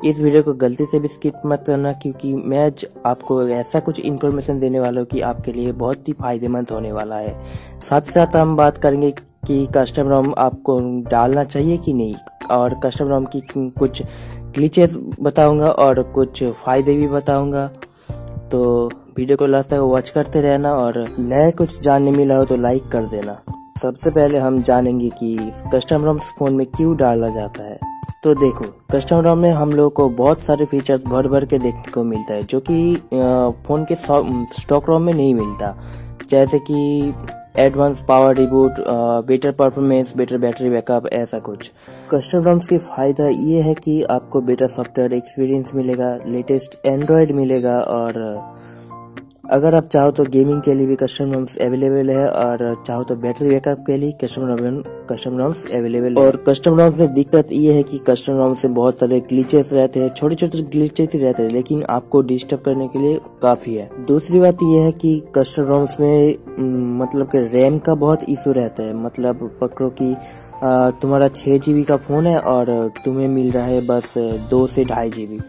इस वीडियो को गलती से भी स्किप मत करना, क्योंकि मैं आज आपको ऐसा कुछ इन्फॉर्मेशन देने वाला हूँ कि आपके लिए बहुत ही फायदेमंद होने वाला है। साथ ही साथ हम बात करेंगे कि कस्टम रोम आपको डालना चाहिए कि नहीं, और कस्टम रोम की कुछ ग्लिचेस बताऊंगा और कुछ फायदे भी बताऊंगा। तो वीडियो को लास्ट तक वॉच करते रहना, और नया कुछ जानने मिला हो तो लाइक कर देना। सबसे पहले हम जानेंगे कि कस्टम रोम फोन में क्यों डाला जाता है। तो देखो, कस्टम रोम में हम लोग को बहुत सारे फीचर्स भर भर के देखने को मिलता है, जो कि फोन के स्टॉक रोम में नहीं मिलता। जैसे कि advance power reboot, better performance, better battery backup, ऐसा कुछ। कस्टम रोम्स की फायदा ये है कि आपको बेटर सॉफ्टवेयर एक्सपीरियंस मिलेगा, लेटेस्ट एंड्रॉयड मिलेगा, और अगर आप चाहो तो गेमिंग के लिए भी कस्टम रोम्स अवेलेबल है, और चाहो तो बैटरी बैकअप के लिए कस्टम रोम्स अवेलेबल है। और कस्टम रोम्स में दिक्कत ये है कि कस्टम रोम्स से बहुत सारे ग्लिचेस रहते हैं, छोटे छोटे ग्लिचेस ही रहते हैं, लेकिन आपको डिस्टर्ब करने के लिए काफी है। दूसरी बात ये है कि कस्टम रोम्स में मतलब कि रैम का बहुत इशू रहता है। मतलब पकड़ो कि तुम्हारा 6 GB का फोन है और तुम्हें मिल रहा है बस 2 से 2.5 GB।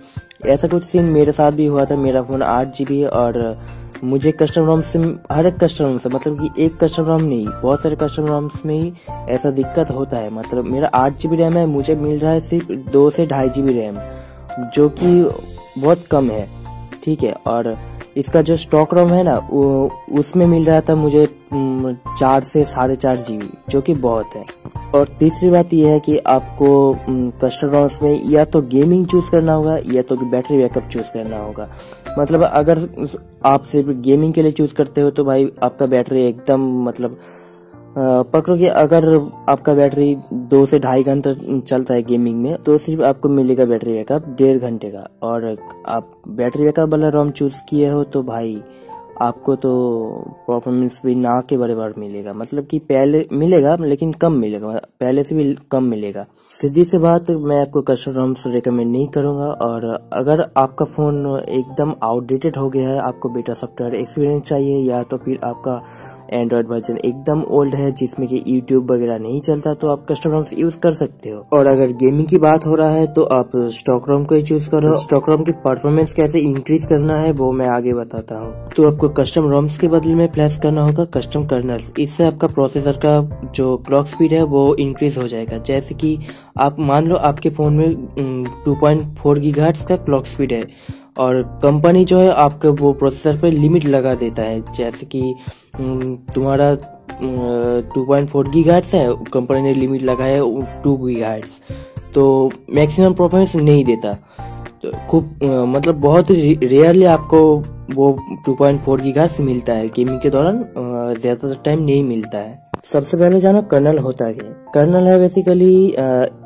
ऐसा कुछ सीन मेरे साथ भी हुआ था। मेरा फोन 8 GB है और मुझे कस्टम रोम से, हर एक कस्टम रोम से, मतलब कि एक कस्टम रोम नहीं, बहुत सारे कस्टम रोम्स में ही ऐसा दिक्कत होता है। मतलब मेरा 8 GB रैम है, मुझे मिल रहा है सिर्फ 2 से 2.5 GB रैम, जो कि बहुत कम है, ठीक है। और इसका जो स्टॉक रोम है ना, उसमें मिल रहा था मुझे 4 से 4.5 GB, जो कि बहुत है। और तीसरी बात यह है कि आपको कस्टम रोम्स में या तो गेमिंग चूज करना होगा या तो बैटरी बैकअप चूज करना होगा। मतलब अगर आप सिर्फ गेमिंग के लिए चूज करते हो तो भाई आपका बैटरी एकदम, मतलब पकड़ो कि अगर आपका बैटरी 2 से 2.5 घंटा चलता है गेमिंग में, तो सिर्फ आपको मिलेगा बैटरी बैकअप 1.5 घंटे का। और आप बैटरी बैकअप वाला रोम चूज किए हो तो भाई आपको तो परफॉर्मेंस भी ना के बराबर मिलेगा। मतलब कि पहले मिलेगा लेकिन कम मिलेगा, पहले से भी कम मिलेगा। सीधी सी बात, मैं आपको कस्टम रोम्स रिकमेंड नहीं करूंगा। और अगर आपका फोन एकदम आउटडेटेड हो गया है, आपको बेटा सॉफ्टवेयर एक्सपीरियंस चाहिए, या तो फिर आपका एंड्रॉइड वर्जन एकदम ओल्ड है जिसमें कि यूट्यूब वगैरह नहीं चलता, तो आप कस्टम रोम्स यूज कर सकते हो। और अगर गेमिंग की बात हो रहा है तो आप स्टॉक रोम को ही चूज करो। स्टॉक रोम की परफॉर्मेंस कैसे इंक्रीज करना है वो मैं आगे बताता हूँ। तो आपको कस्टम रोम्स के बदले में फ्लैश करना होगा कस्टम कर्नल। इससे आपका प्रोसेसर का जो क्लॉक स्पीड है वो इंक्रीज हो जाएगा। जैसे कि आप मान लो आपके फोन में 2.4 GHz का क्लॉक स्पीड है, और कंपनी जो है आपके वो प्रोसेसर पे लिमिट लगा देता है। जैसे कि तुम्हारा 2.4 GHz है, कंपनी ने लिमिट लगाया है 2 GHz, तो मैक्सिमम परफॉर्मेंस नहीं देता। तो खूब मतलब बहुत रेयरली आपको वो 2.4 GHz मिलता है। गेमिंग के दौरान ज्यादातर टाइम नहीं मिलता है। सबसे पहले जानो कर्नल होता है। कर्नल है बेसिकली,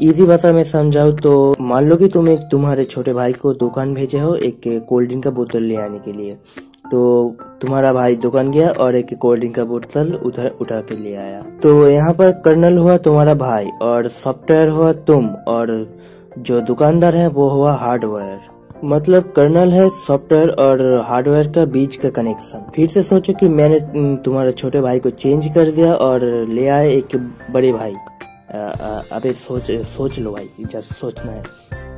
इजी भाषा में समझाओ तो मान लो कि तुम एक तुम्हारे छोटे भाई को दुकान भेजे हो एक कोल्ड ड्रिंक का बोतल ले आने के लिए। तो तुम्हारा भाई दुकान गया और एक कोल्ड ड्रिंक का बोतल उधर उठा के ले आया। तो यहाँ पर कर्नल हुआ तुम्हारा भाई, और सॉफ्टवेयर हुआ तुम, और जो दुकानदार है वो हुआ हार्डवेयर। मतलब कर्नल है सॉफ्टवेयर और हार्डवेयर का बीच का कनेक्शन। फिर से सोचो कि मैंने तुम्हारे छोटे भाई को चेंज कर दिया और ले आए एक बड़े भाई। अबे सोच लो भाई, जस्ट सोचना है।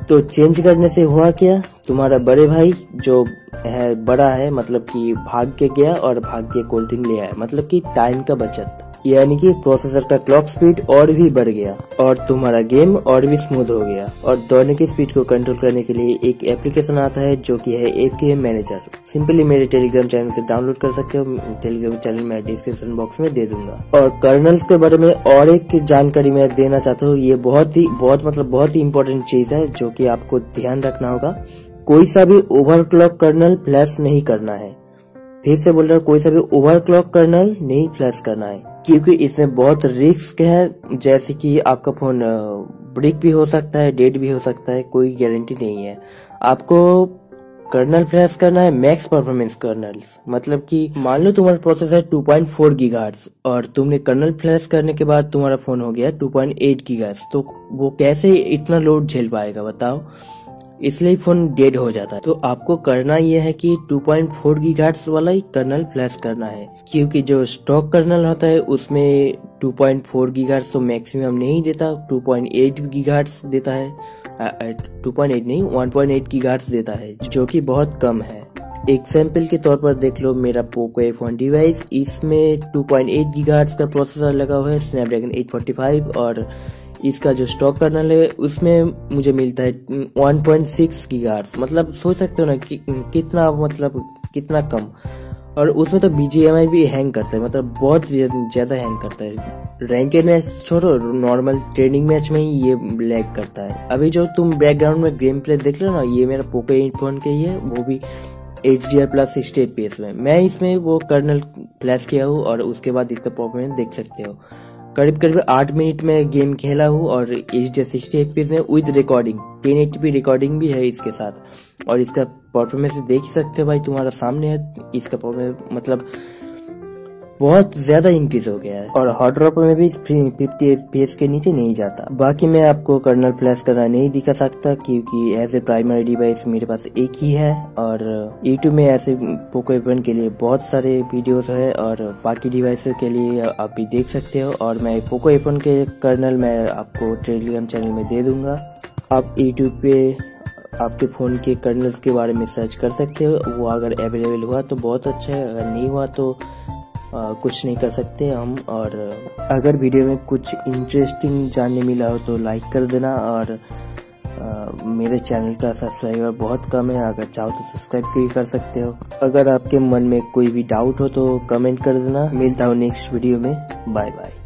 तो चेंज करने से हुआ क्या, तुम्हारा बड़े भाई जो है बड़ा है, मतलब कि भाग के गया और भाग के कोल्ड ड्रिंक ले आया। मतलब कि टाइम का बचत, यानी कि प्रोसेसर का क्लॉक स्पीड और भी बढ़ गया, और तुम्हारा गेम और भी स्मूथ हो गया। और दोनों की स्पीड को कंट्रोल करने के लिए एक एप्लीकेशन आता है जो कि है APK मैनेजर। सिंपली मेरे टेलीग्राम चैनल से डाउनलोड कर सकते हो। टेलीग्राम चैनल मैं डिस्क्रिप्शन बॉक्स में दे दूंगा। और कर्नल्स के बारे में और एक जानकारी मैं देना चाहता हूँ। ये बहुत ही इम्पोर्टेंट चीज है जो कि आपको ध्यान रखना होगा। कोई सा भी ओवरक्लॉक कर्नल फ्लैश नहीं करना है। फिर से बोल रहा हूँ, कोई सा भी ओवरक्लॉक कर्नल नहीं फ्लैश करना है, क्योंकि इसमें बहुत रिस्क है। जैसे कि आपका फोन ब्रेक भी हो सकता है, डेड भी हो सकता है, कोई गारंटी नहीं है। आपको कर्नल फ्लैश करना है मैक्स परफॉर्मेंस कर्नल। मतलब कि मान लो तुम्हारा प्रोसेसर 2.4 GHz और तुमने कर्नल फ्लैश करने के बाद तुम्हारा फोन हो गया 2.8 GHz, तो वो कैसे इतना लोड झेल पाएगा बताओ। इसलिए फोन डेड हो जाता है। तो आपको करना यह है कि 2.4 GHz वाला ही कर्नल फ्लैश करना है, क्योंकि जो स्टॉक कर्नल होता है उसमें 2.4 GHz तो मैक्सिमम नहीं देता, 2.8 GHz देता है। 2.8 नहीं 1.8 गीगाहर्ट्ज देता है, जो कि बहुत कम है। एग्जाम्पल के तौर पर देख लो मेरा पोको F1 डिवाइस, इसमें 2.8 गीगाहर्ट्ज का प्रोसेसर लगा हुआ है, स्नैपड्रैगन 845, और इसका जो स्टॉक कर्नल है उसमें मुझे मिलता है 1.6 गीगाहर्ट्ज। मतलब सोच सकते हो ना कि कितना कम। और उसमें तो BGMI भी हैंग करता है, मतलब बहुत ज्यादा हैंग करता है। रैंकेड मैच छोड़ो, नॉर्मल ट्रेनिंग मैच में ही ये लैग करता है। अभी जो तुम बैकग्राउंड में गेम प्ले देख लो ना, ये मेरा पोको F1 के ही है, वो भी HDR+ 60 FPS में। मैं इसमें वो कर्नल फ्लैश किया हूँ और उसके बाद इसका परफॉर्मेंस देख सकते हो। करीब 8 मिनट में गेम खेला हूँ और HDR 60 FPS में विद रिकॉर्डिंग 1080p रिकॉर्डिंग भी है इसके साथ। और इसका परफॉर्मेंस देख ही सकते हो भाई, तुम्हारा सामने है। इसका परफॉर्मेंस मतलब बहुत ज्यादा इंक्रीज हो गया है और हॉट ड्रॉप में भी 50 FPS के नीचे नहीं जाता। बाकी मैं आपको कर्नल फ्लैश करना नहीं दिखा सकता क्योंकि एज ए प्राइमरी डिवाइस मेरे पास एक ही है, और YouTube में ऐसे पोको F1 के लिए बहुत सारे वीडियोस है और बाकी डिवाइसों के लिए आप भी देख सकते हो। और मैं पोको F1 के कर्नल मैं आपको टेलीग्राम चैनल में दे दूंगा। आप YouTube पे आपके फोन के कर्नल्स के बारे में सर्च कर सकते हो, वो अगर अवेलेबल हुआ तो बहुत अच्छा है, अगर नहीं हुआ तो कुछ नहीं कर सकते हम। और अगर वीडियो में कुछ इंटरेस्टिंग जानने मिला हो तो लाइक कर देना। और मेरे चैनल का सब्सक्राइबर बहुत कम है, अगर चाहो तो सब्सक्राइब भी कर सकते हो। अगर आपके मन में कोई भी डाउट हो तो कमेंट कर देना। मिलता हूँ नेक्स्ट वीडियो में, बाय बाय।